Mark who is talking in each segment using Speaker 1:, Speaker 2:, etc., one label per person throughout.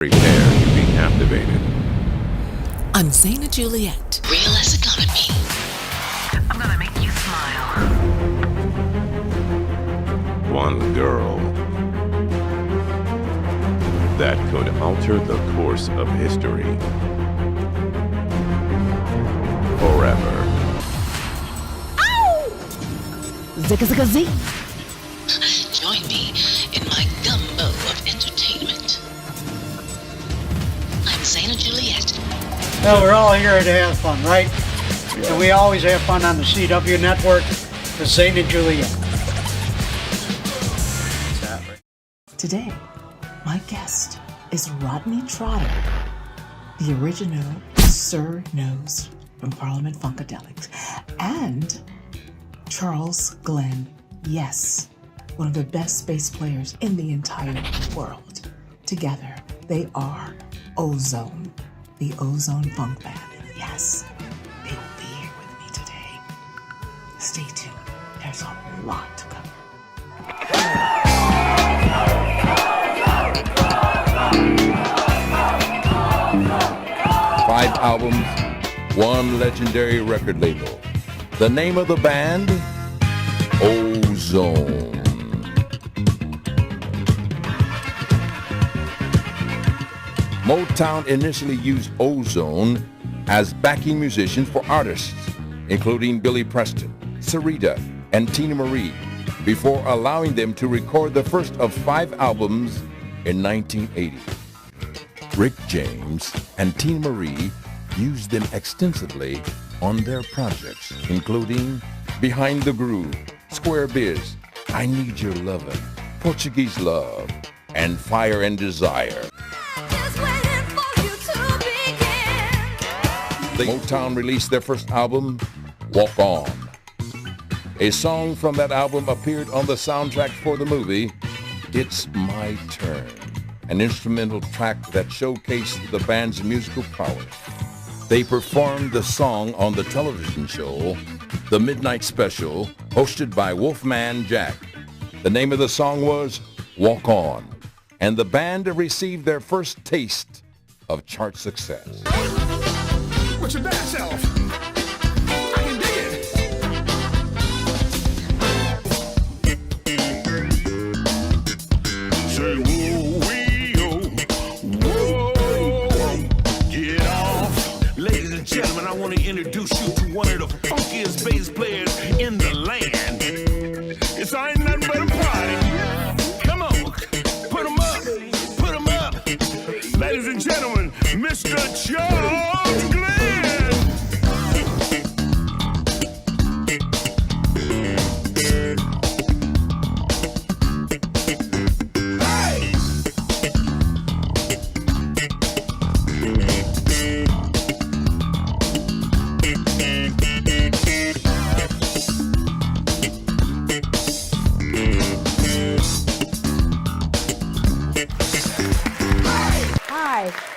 Speaker 1: Prepare to be captivated.
Speaker 2: I'm Zaina Juliette.
Speaker 3: Real as economy.
Speaker 4: I'm gonna make you smile.
Speaker 1: One girl that could alter the course of history forever.
Speaker 2: Ow! Zika zika z.
Speaker 3: Join me in my Gumbo of Entertainment. I'm Zaina Juliette.
Speaker 5: Well, we're all here to have fun, right? And we always have fun on the CW network with Zaina Juliette.
Speaker 2: Today, my guest is Rodney Trotter, the original Sir Nose from Parliament Funkadelic, and Charles Glenn, yes, one of the best bass players in the entire world. Together, they are Ozone, the Ozone Funk Band. Yes, they will be here with me today. Stay tuned. There's a lot to cover.
Speaker 6: 5 albums, 1 legendary record label. The name of the band, Ozone. Motown initially used Ozone as backing musicians for artists, including Billy Preston, Sarita, and Tina Marie, before allowing them to record the first of 5 albums in 1980. Rick James and Tina Marie used them extensively on their projects, including Behind the Groove, Square Biz, I Need Your Lovin', Portuguese Love, and Fire and Desire. Motown released their first album, Walk On. A song from that album appeared on the soundtrack for the movie, It's My Turn, an instrumental track that showcased the band's musical prowess. They performed the song on the television show, The Midnight Special, hosted by Wolfman Jack. The name of the song was Walk On, and the band received their first taste of chart success.
Speaker 7: What's your bad self? I can dig it. Say whoa, get off. Ladies and gentlemen, I want to introduce you to one of the funkiest bass players in the land. It's ain't nothing but a party. Come on, put 'em up. Ladies and gentlemen, Mr. Charles Glenn.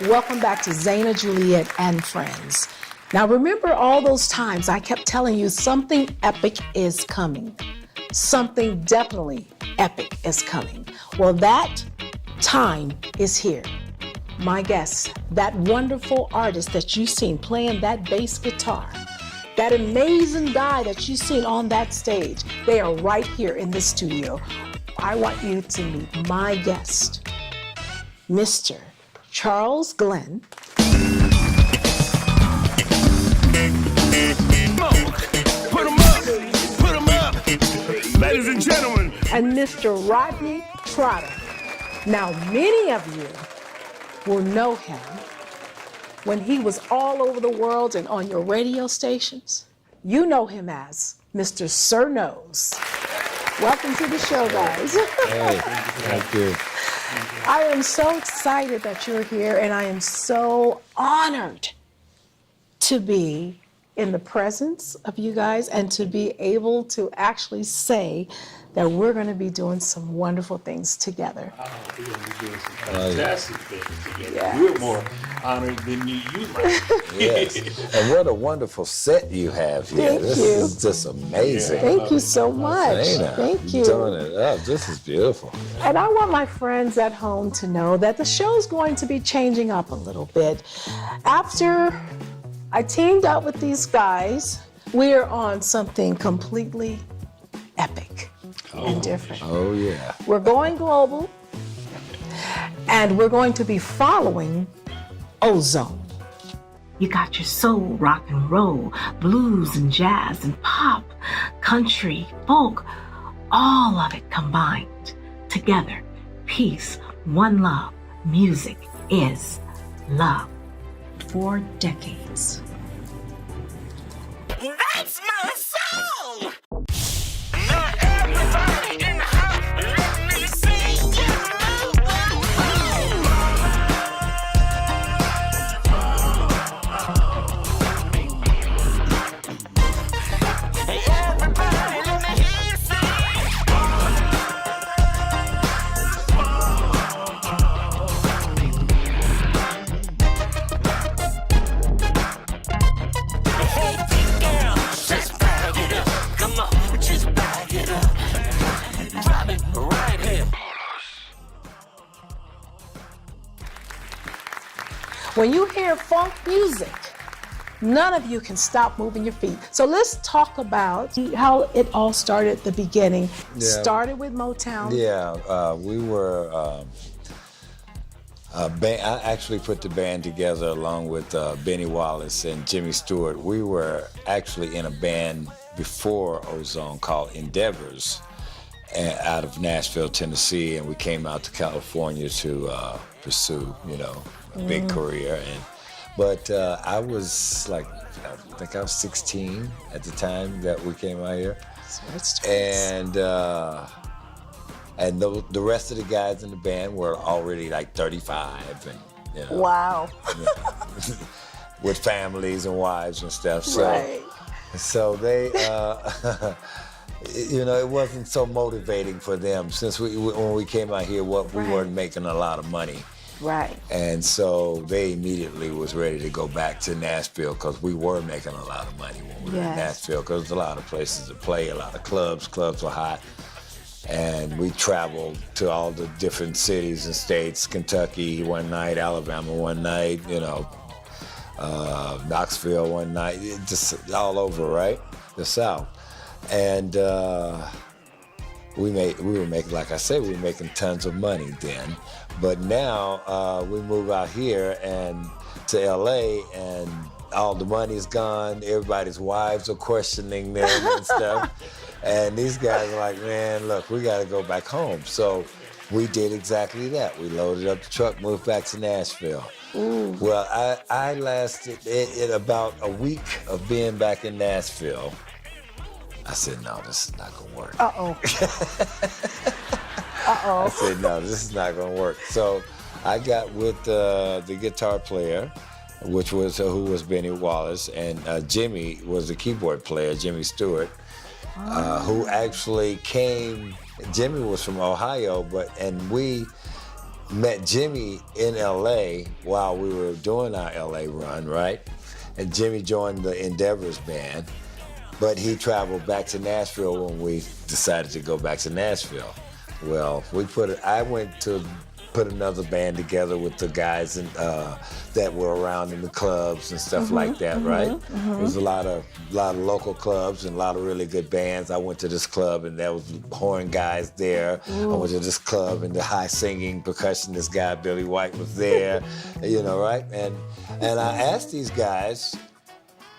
Speaker 2: Welcome back to Zaina Juliette and Friends. Now remember all those times I kept telling you something epic is coming. Something definitely epic is coming. Well, that time is here. My guest, that wonderful artist that you've seen playing that bass guitar, that amazing guy that you've seen on that stage, they are right here in the studio. I want you to meet my guest, Mr. Charles Glenn.
Speaker 7: Put 'em up. Ladies and gentlemen.
Speaker 2: And Mr. Rodney Trotter. Now, many of you will know him when he was all over the world and on your radio stations. You know him as Mr. Sir Nose. Welcome to the show, guys.
Speaker 6: Hey, thank you.
Speaker 2: I am so excited that you're here, and I am so honored to be in the presence of you guys and to be able to actually say that we're going to be doing some wonderful things together.
Speaker 8: We're going to be doing some fantastic things together.
Speaker 2: Yes.
Speaker 8: We're more honored than you like.
Speaker 9: Yes. And what a wonderful set you have here.
Speaker 2: Thank
Speaker 9: This
Speaker 2: you.
Speaker 9: is just amazing.
Speaker 2: Thank you so much.
Speaker 9: Zaina,
Speaker 2: Thank
Speaker 9: you're
Speaker 2: you.
Speaker 9: doing it up. This is beautiful.
Speaker 2: And I want my friends at home to know that the show's going to be changing up a little bit. After I teamed up with these guys, we are on something completely epic and different.
Speaker 9: Oh, yeah.
Speaker 2: We're going global, and we're going to be following Ozone.
Speaker 4: You got your soul, rock and roll, blues and jazz and pop, country, folk, all of it combined together. Peace, one love, music is love.
Speaker 2: 4 decades.
Speaker 7: That's my song! Now everybody in the house, let me sing Hey, everybody, let me hear you sing. Hey, girl, just bag it up. Come on, just bag it up. Drop it right here.
Speaker 2: When you hear funk music, none of you can stop moving your feet. So let's talk about how it all started at the beginning.
Speaker 9: Yeah.
Speaker 2: Started with Motown.
Speaker 9: Yeah, we were I actually put the band together along with Benny Wallace and Jimmy Stewart. We were actually in a band before Ozone called Endeavors out of Nashville, Tennessee, and we came out to California to pursue, a big career. But I was like, I think I was 16 at the time that we came out here.
Speaker 2: So it's twins.
Speaker 9: And the rest of the guys in the band were already like 35 and,
Speaker 2: Wow.
Speaker 9: with families and wives and stuff. So,
Speaker 2: Right.
Speaker 9: so they, it wasn't so motivating for them since when we came out here, we weren't making a lot of money.
Speaker 2: Right.
Speaker 9: And so they immediately was ready to go back to Nashville because we were making a lot of money when we were in
Speaker 2: Yes.
Speaker 9: Nashville because there's a lot of places to play, a lot of clubs. Clubs were hot. And we traveled to all the different cities and states, Kentucky one night, Alabama one night, Knoxville one night, just all over, right? The South. And we were making, like I said, we were making tons of money then. But now we move out here and to LA and all the money's gone. Everybody's wives are questioning them and stuff. And these guys are like, man, look, we got to go back home. So we did exactly that. We loaded up the truck, moved back to Nashville.
Speaker 2: Ooh.
Speaker 9: Well, I lasted in about a week of being back in Nashville. I said, no, this is not going to work.
Speaker 2: Uh-oh.
Speaker 9: I said, no, this is not going to work. So I got with the guitar player, which was who was Benny Wallace, and Jimmy was the keyboard player, Jimmy Stewart, who actually came. Jimmy was from Ohio, and we met Jimmy in LA while we were doing our LA run, right? And Jimmy joined the Endeavors band, but he traveled back to Nashville when we decided to go back to Nashville. Well, I went to put another band together with the guys that were around in the clubs and stuff like that, right? There was a lot of local clubs and a lot of really good bands. I went to this club and there was horn guys there. I went to this club and the high singing percussionist guy, Billy White, was there, right? And I asked these guys,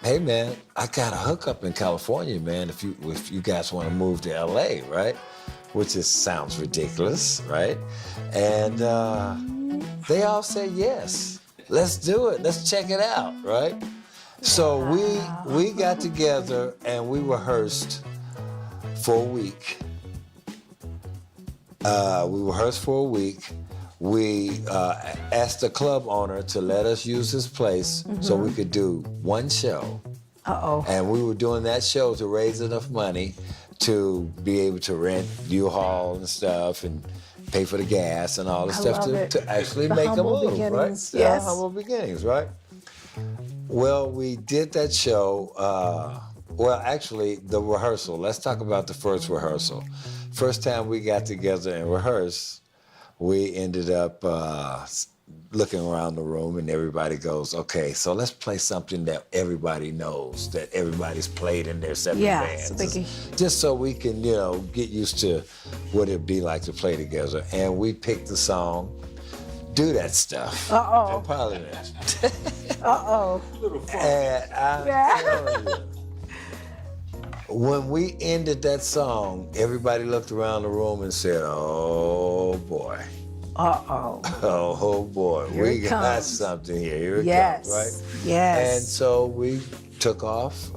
Speaker 9: hey man, I got a hookup in California, man, if you guys want to move to LA, right? Which sounds ridiculous, right? And they all said yes. Let's do it. Let's check it out, right? So we got together and we rehearsed for a week. We asked the club owner to let us use his place so we could do one show.
Speaker 2: Uh-oh.
Speaker 9: And we were doing that show to raise enough money to be able to rent U-Haul and stuff and pay for the gas and all the stuff
Speaker 2: love it.
Speaker 9: to actually
Speaker 2: The
Speaker 9: make a
Speaker 2: humble
Speaker 9: move,
Speaker 2: beginnings,
Speaker 9: right?
Speaker 2: yes.
Speaker 9: Yeah, humble beginnings, right? Well, we did that show. Well, actually, the rehearsal. Let's talk about the first rehearsal. First time we got together and rehearsed, we ended up looking around the room, and everybody goes, "Okay, so let's play something that everybody knows, that everybody's played in their separate bands,
Speaker 2: so they can...
Speaker 9: just so we can, get used to what it'd be like to play together." And we picked the song "Do That Stuff"
Speaker 2: Uh-oh.
Speaker 9: in Parliament.
Speaker 2: Uh-oh.
Speaker 9: And I'm telling you, when we ended that song, everybody looked around the room and said, "Oh boy."
Speaker 2: Uh-oh.
Speaker 9: Oh boy,
Speaker 2: Here
Speaker 9: we
Speaker 2: it
Speaker 9: got
Speaker 2: comes.
Speaker 9: something here. Here it
Speaker 2: Yes.
Speaker 9: comes, right?
Speaker 2: Yes.
Speaker 9: And so we took off.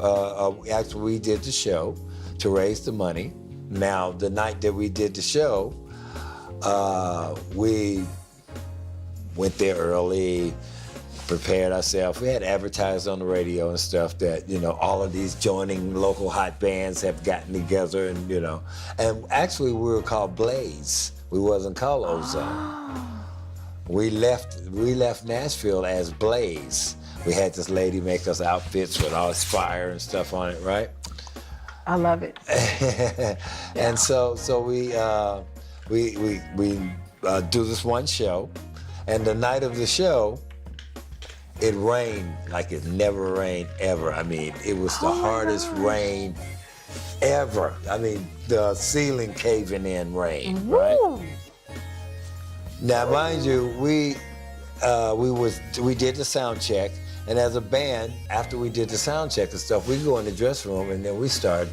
Speaker 9: Actually, we did the show to raise the money. Now, the night that we did the show, we went there early, prepared ourselves. We had advertised on the radio and stuff that, all of these joining local hot bands have gotten together and, and actually we were called Blaze. We wasn't called Ozone. We left Nashville as Blaze. We had this lady make us outfits with all this fire and stuff on it, right?
Speaker 2: I love it.
Speaker 9: And so we do this one show, and the night of the show, it rained like it never rained ever. I mean, it was the hardest rain ever. I mean, the ceiling caving in rain, right? Now, mind you, we did the sound check, and as a band, after we did the sound check and stuff, we go in the dressing room and then we start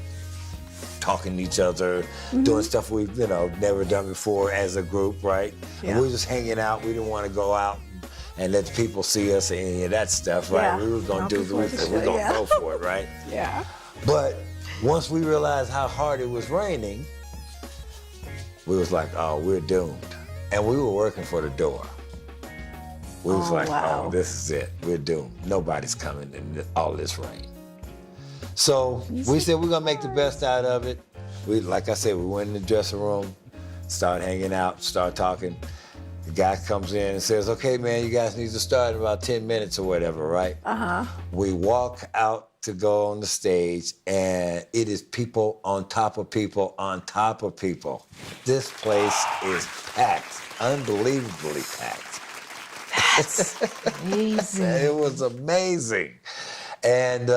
Speaker 9: talking to each other, doing stuff we've never done before as a group, right?
Speaker 2: Yeah.
Speaker 9: And we were just hanging out. We didn't want to go out and let the people see us and any of that stuff, right?
Speaker 2: Yeah.
Speaker 9: We were gonna
Speaker 2: Not
Speaker 9: do
Speaker 2: before the
Speaker 9: we're
Speaker 2: show,
Speaker 9: gonna
Speaker 2: yeah.
Speaker 9: go for it, right?
Speaker 2: Yeah.
Speaker 9: But once we realized how hard it was raining, we was like, oh, we're doomed. And we were working for the door. We was like,
Speaker 2: wow.
Speaker 9: oh, this is it. We're doomed. Nobody's coming in all this rain. So we said we're gonna make the best out of it. Like I said, we went in the dressing room, started hanging out, started talking. The guy comes in and says, okay, man, you guys need to start in about 10 minutes or whatever, right?
Speaker 2: Uh-huh.
Speaker 9: We walk out to go on the stage, and it is people on top of people on top of people. This place is packed, unbelievably packed.
Speaker 2: That's amazing.
Speaker 9: It was amazing. And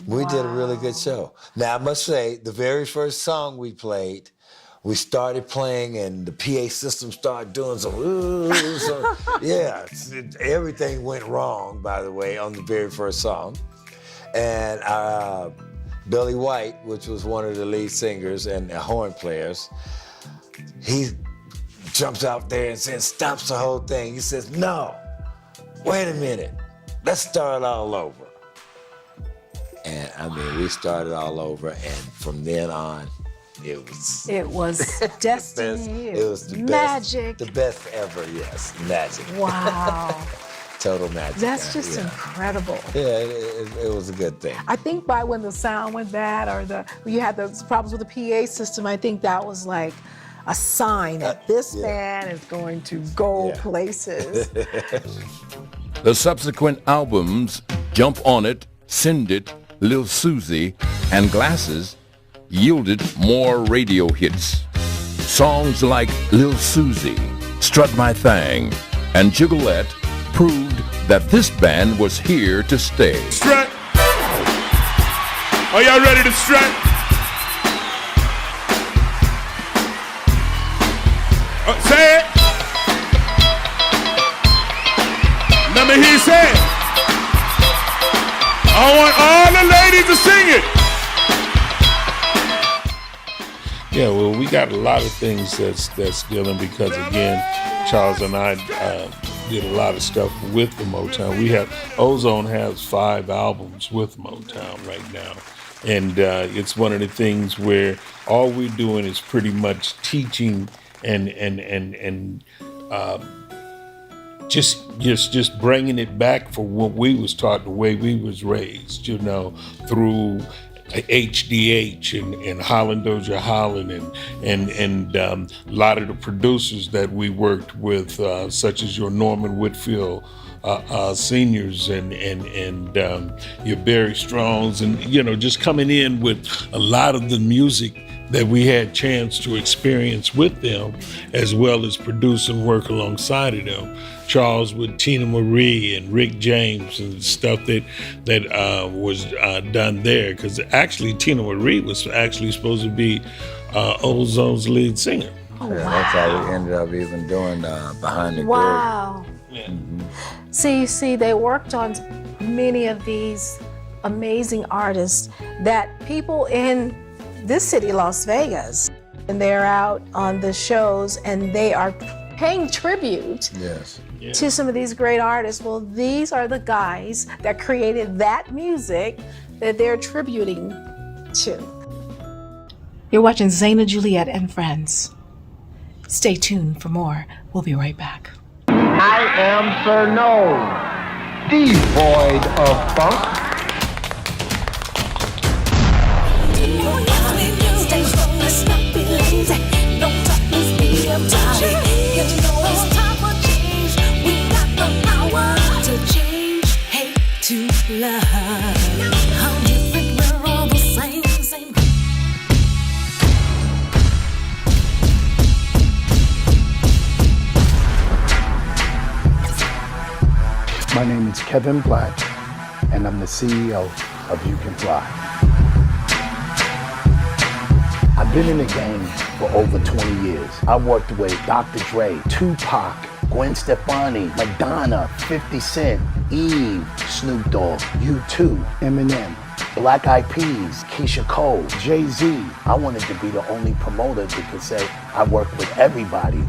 Speaker 9: we did a really good show. Now, I must say, the very first song we played, we started playing and the PA system started doing some, everything went wrong, by the way, on the very first song. And Billy White, which was one of the lead singers and horn players, he jumps out there and stops the whole thing. He says, no, wait a minute, let's start all over. And I mean, we started all over, and from then on, it was
Speaker 2: destiny.
Speaker 9: It was the
Speaker 2: magic.
Speaker 9: Best, the best ever, yes, magic.
Speaker 2: Wow.
Speaker 9: Total magic.
Speaker 2: That's just incredible.
Speaker 9: Yeah, it was a good thing.
Speaker 2: I think by when the sound went bad or you had those problems with the PA system, I think that was like a sign that this band is going to go places.
Speaker 6: The subsequent albums, Jump On It, Send It, Lil Susie, and Glasses, yielded more radio hits. Songs like Lil Susie, Strut My Thang, and Jigglette proved that this band was here to stay.
Speaker 7: Strut. Are y'all ready to strut? Say it. Let me hear you say it. I want all the ladies to sing it.
Speaker 8: Yeah, well, we got a lot of things that's dealing because, again, Charles and I did a lot of stuff with the Motown. Ozone has 5 albums with Motown right now. And it's one of the things where all we're doing is pretty much teaching and just bringing it back for what we was taught, the way we was raised, through HDH and Holland Doja Holland and a lot of the producers that we worked with, such as your Norman Whitfield seniors and your Barry Strongs, and just coming in with a lot of the music that we had chance to experience with them, as well as produce and work alongside of them. Charles with Tina Marie and Rick James and stuff that was done there, because actually Tina Marie was actually supposed to be Ozone's lead singer.
Speaker 2: Oh,
Speaker 9: Yeah,
Speaker 2: wow.
Speaker 9: that's how we ended up even doing Behind the Groove.
Speaker 2: Wow.
Speaker 8: Yeah.
Speaker 2: See, they worked on many of these amazing artists that people in this city, Las Vegas, and they're out on the shows and they are paying tribute
Speaker 9: Yes.
Speaker 2: to some of these great artists. Well, these are the guys that created that music that they're tributing to. You're watching Zaina Juliette and Friends. Stay tuned for more. We'll be right back.
Speaker 10: I am Sir No, devoid of funk.
Speaker 11: My name is Kevin Black, and I'm the CEO of You Can Fly. I've been in the game for over 20 years. I worked with Dr. Dre, Tupac, Gwen Stefani, Madonna, 50 Cent, Eve, Snoop Dogg, U2, Eminem, Black Eyed Peas, Keisha Cole, Jay-Z. I wanted to be the only promoter that could say I work with everybody.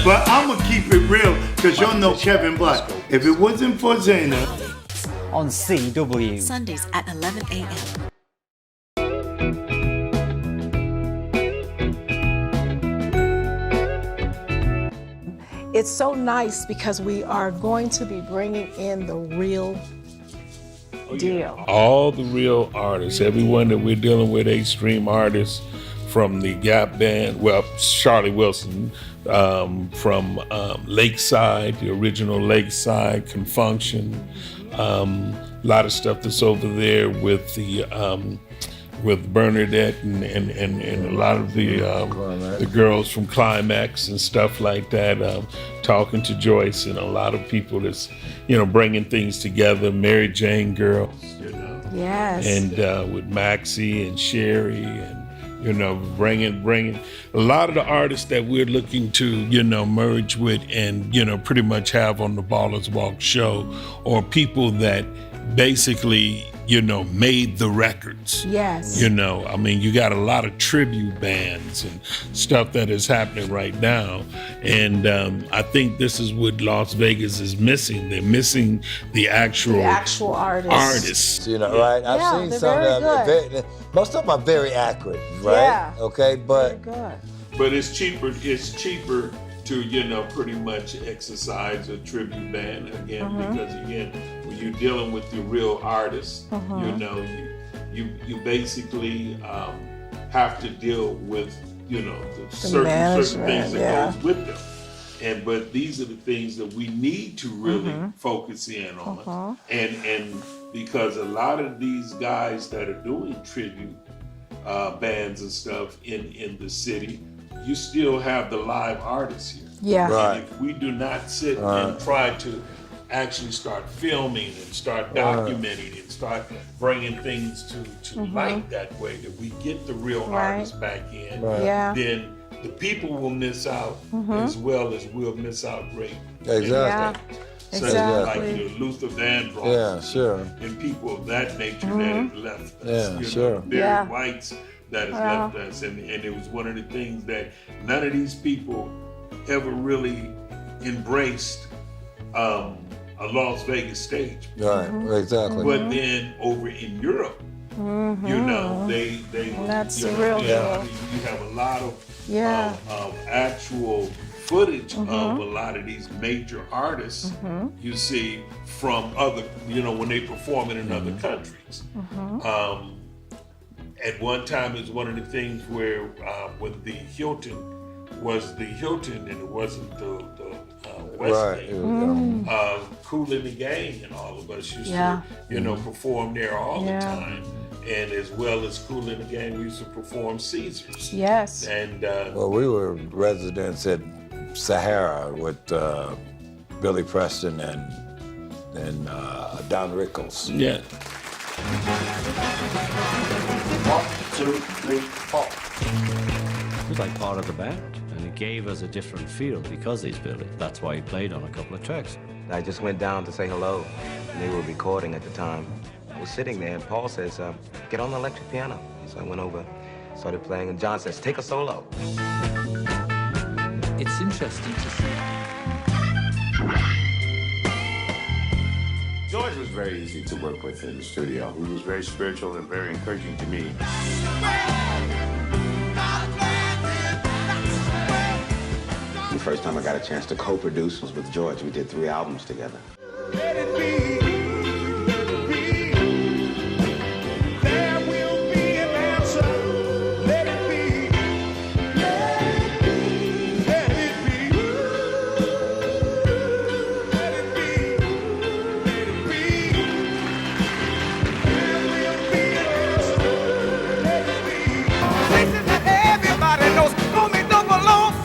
Speaker 12: But I'm gonna keep it real, because y'all know Kevin Black. If it wasn't for Zaina.
Speaker 13: On CW.
Speaker 3: Sundays at 11 a.m.
Speaker 2: It's so nice because we are going to be bringing in the real deal.
Speaker 8: All the real artists, everyone that we're dealing with, extreme artists, from the Gap Band, well, Charlie Wilson, from Lakeside, the original Lakeside, Confunction, a lot of stuff that's over there with the with Bernadette and a lot of the girls from Climax and stuff like that, talking to Joyce and a lot of people that's bringing things together. Mary Jane girls,
Speaker 2: Yes.
Speaker 8: and with Maxie and Sherry and. Bringing a lot of the artists that we're looking to, merge with and, pretty much have on the Ballers Walk show, or people that basically, made the records.
Speaker 2: Yes.
Speaker 8: You got a lot of tribute bands and stuff that is happening right now. And I think this is what Las Vegas is missing. They're missing the actual artists.
Speaker 9: Right? I've seen some of them. Most of them are very accurate, right?
Speaker 2: Yeah.
Speaker 9: Okay, but
Speaker 8: But it's cheaper to, pretty much exercise a tribute band again, because again, when you're dealing with the real artists, you basically have to deal with, the certain things that goes with them. But these are the things that we need to really focus in on. And because a lot of these guys that are doing tribute bands and stuff in the city, you still have the live artists here.
Speaker 2: Yeah.
Speaker 9: Right.
Speaker 8: And if we do not sit and try to actually start filming and start documenting and start bringing things to light that way, that we get the real artists back in, then the people will miss out as well as we'll miss out great.
Speaker 9: Exactly.
Speaker 8: Such as like Luther Vandross, and people of that nature that have left us. Barry White's that has left us, and it was one of the things that none of these people ever really embraced a Las Vegas stage.
Speaker 9: Right, exactly.
Speaker 8: But then over in Europe, they
Speaker 2: that's the real deal.
Speaker 8: You have a lot of actual footage of a lot of these major artists you see from other, when they perform in other countries. At one time, it was one of the things where when the Hilton was the Hilton and it wasn't the West End. Kool and the Gang and all of us used to, perform there all the time. And as well as Kool and the Gang, we used to perform Caesars.
Speaker 2: Yes.
Speaker 8: And
Speaker 9: well, we were residents at Sahara with Billy Preston and Don Rickles.
Speaker 8: Yeah.
Speaker 14: 1, 2, 3, 4.
Speaker 15: He was like part of the band, and it gave us a different feel because he's Billy. That's why he played on a couple of tracks.
Speaker 16: I just went down to say hello, and they were recording at the time. I was sitting there, and Paul says, get on the electric piano. So I went over, started playing, and John says, take a solo.
Speaker 15: It's interesting to see.
Speaker 1: George was very easy to work with in the studio. He was very spiritual and very encouraging to me.
Speaker 17: The first time I got a chance to co-produce was with George. We did 3 albums together.
Speaker 7: Let it be. There will be an answer. Let it be. Let it be. Let it be. Let it be. Let it be. There will be an answer. Let it be. Places that everybody knows. Call me double lonesome.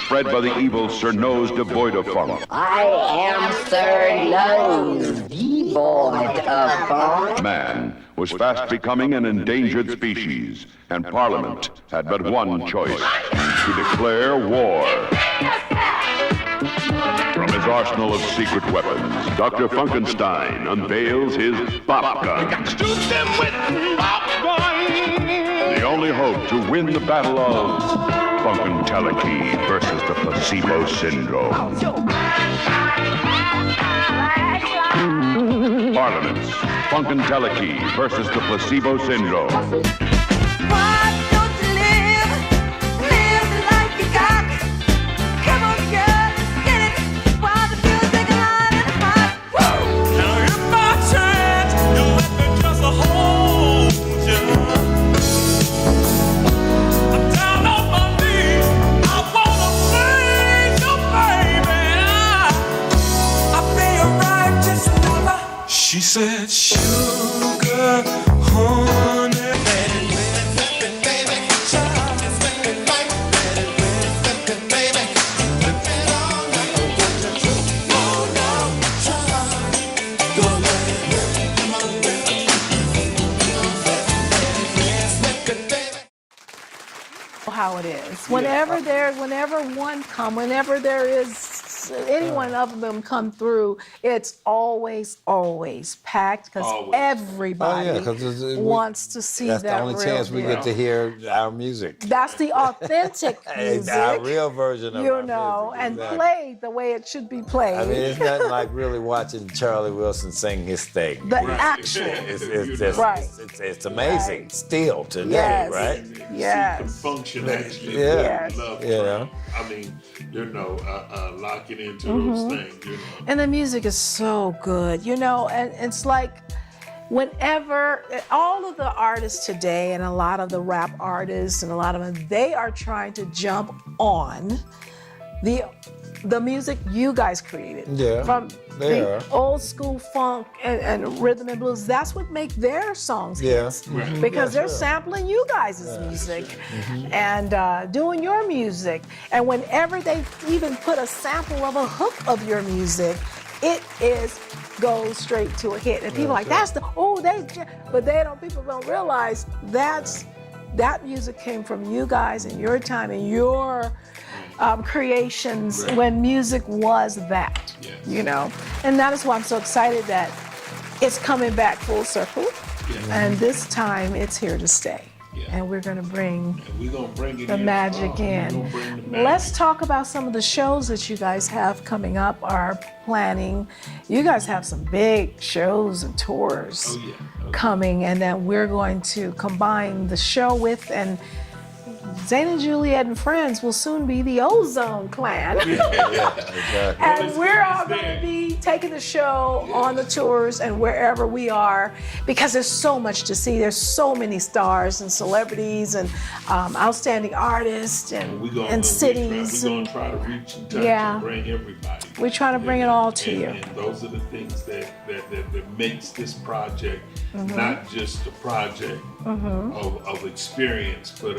Speaker 18: Bred by the evil Sir Nose devoid of funk.
Speaker 19: I am Sir Nose, devoid of funk.
Speaker 18: Man was fast becoming an endangered species, and Parliament had but one choice, to declare war. From his arsenal of secret weapons, Dr. Funkenstein unveils his bop gun.
Speaker 7: Shoot them with bop gun.
Speaker 18: The only hope to win the battle of Funkenteleki versus the placebo syndrome. Parliament's Funkenteleki versus the placebo syndrome.
Speaker 7: She said, sugar, honey.
Speaker 2: How it is. Whenever there is any one of them come through, it's always packed because everybody wants to see that.
Speaker 9: That's the only chance we get to hear our music.
Speaker 2: That's the authentic music.
Speaker 9: Our real version of our music.
Speaker 2: And played the way it should be played.
Speaker 9: I mean, it's nothing like really watching Charlie Wilson sing his thing.
Speaker 2: The actual.
Speaker 9: It's just, it's amazing still today, right?
Speaker 8: Yes. Function actually.
Speaker 9: Yeah.
Speaker 8: I mean, locking into those things.
Speaker 2: And the music is so good, and it's like whenever all of the artists today and a lot of the rap artists and a lot of them, they are trying to jump on the music you guys created.
Speaker 9: Yeah,
Speaker 2: From
Speaker 9: they
Speaker 2: the
Speaker 9: are.
Speaker 2: old school funk and rhythm and blues. That's what make their songs hits.
Speaker 9: Mhm.
Speaker 2: Because
Speaker 9: Yeah,
Speaker 2: they're
Speaker 9: sure.
Speaker 2: sampling you guys' music and doing your music. And whenever they even put a sample of a hook of your music, it goes straight to a hit. And people are like, that's the, but people don't realize that music came from you guys and your time and your creations when music was that, you know. And that is why I'm so excited that it's coming back full circle. And this time it's here to stay. And we're going to bring the magic in. Let's talk about some of the shows that you guys have coming up, are planning. You guys have some big shows and tours coming, and then we're going to combine the show with, and Zaina Juliette and Friends will soon be the Ozone Clan.
Speaker 9: Exactly.
Speaker 2: And we're all going to be taking the show on the tours and wherever we are, because there's so much to see. There's so many stars and celebrities and outstanding artists and cities.
Speaker 8: We're going to try to reach and touch and bring everybody.
Speaker 2: We're trying to bring it all to you.
Speaker 8: And those are the things that makes this project not just a project of experience, but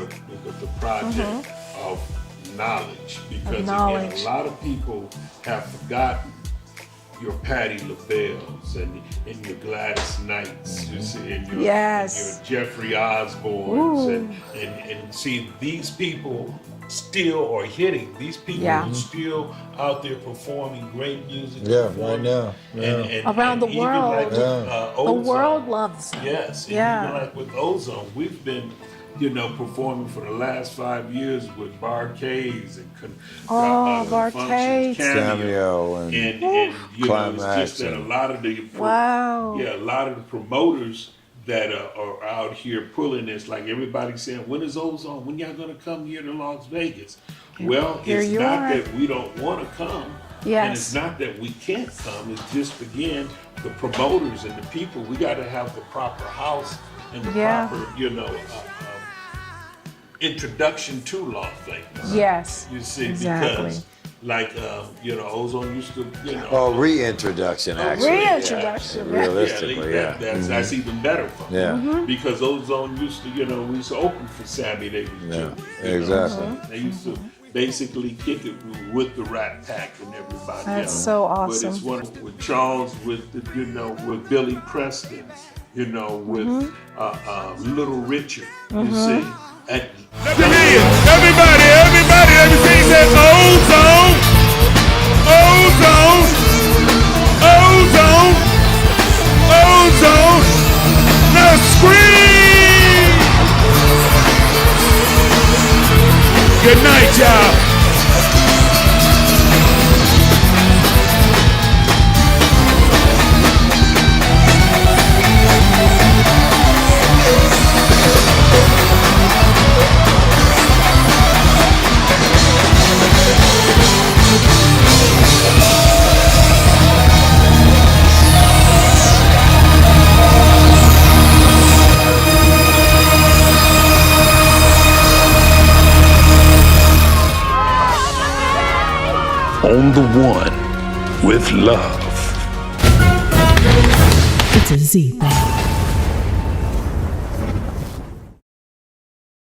Speaker 8: the project of knowledge. Because again, a lot of people have forgotten your Patti LaBelle's and your Gladys Knights, you see, and your Jeffrey Osborne's, and see, these people still are hitting. These people are still out there performing great music.
Speaker 9: Right now.
Speaker 8: And
Speaker 2: around the
Speaker 8: even
Speaker 2: world.
Speaker 8: like with,
Speaker 2: The world loves them.
Speaker 8: Yes. And even like with Ozone, we've been, performing for the last 5 years with Barcades and
Speaker 2: Barcades.
Speaker 9: Cameo
Speaker 8: and it's
Speaker 9: Climax.
Speaker 8: just that a lot of the
Speaker 2: a
Speaker 8: lot of the promoters that are out here pulling this, like everybody's saying, when is Ozone? When y'all gonna come here to Las Vegas? Well, it's not that we don't want to come, and it's not that we can't come. It's just, again, the promoters and the people. We got to have the proper house and the proper, introduction to Las Vegas.
Speaker 2: Yes.
Speaker 8: You see,
Speaker 2: exactly.
Speaker 8: because like Ozone used to,
Speaker 9: reintroduction, actually.
Speaker 2: Reintroduction.
Speaker 9: Realistically,
Speaker 8: that's even better for me. Because Ozone used to, we used to open for Sammy Davis Jr.
Speaker 9: Exactly.
Speaker 8: They used to basically kick it with the Rat Pack and everybody.
Speaker 2: That's so awesome.
Speaker 8: But it's one with Charles, with with Billy Preston, with Little Richard. You see. And
Speaker 7: let me hear you. Everybody, everything says Ozone, Ozone, Ozone, Ozone. Now scream. Good night, y'all.
Speaker 20: On the one with love.
Speaker 4: It's a Z thing.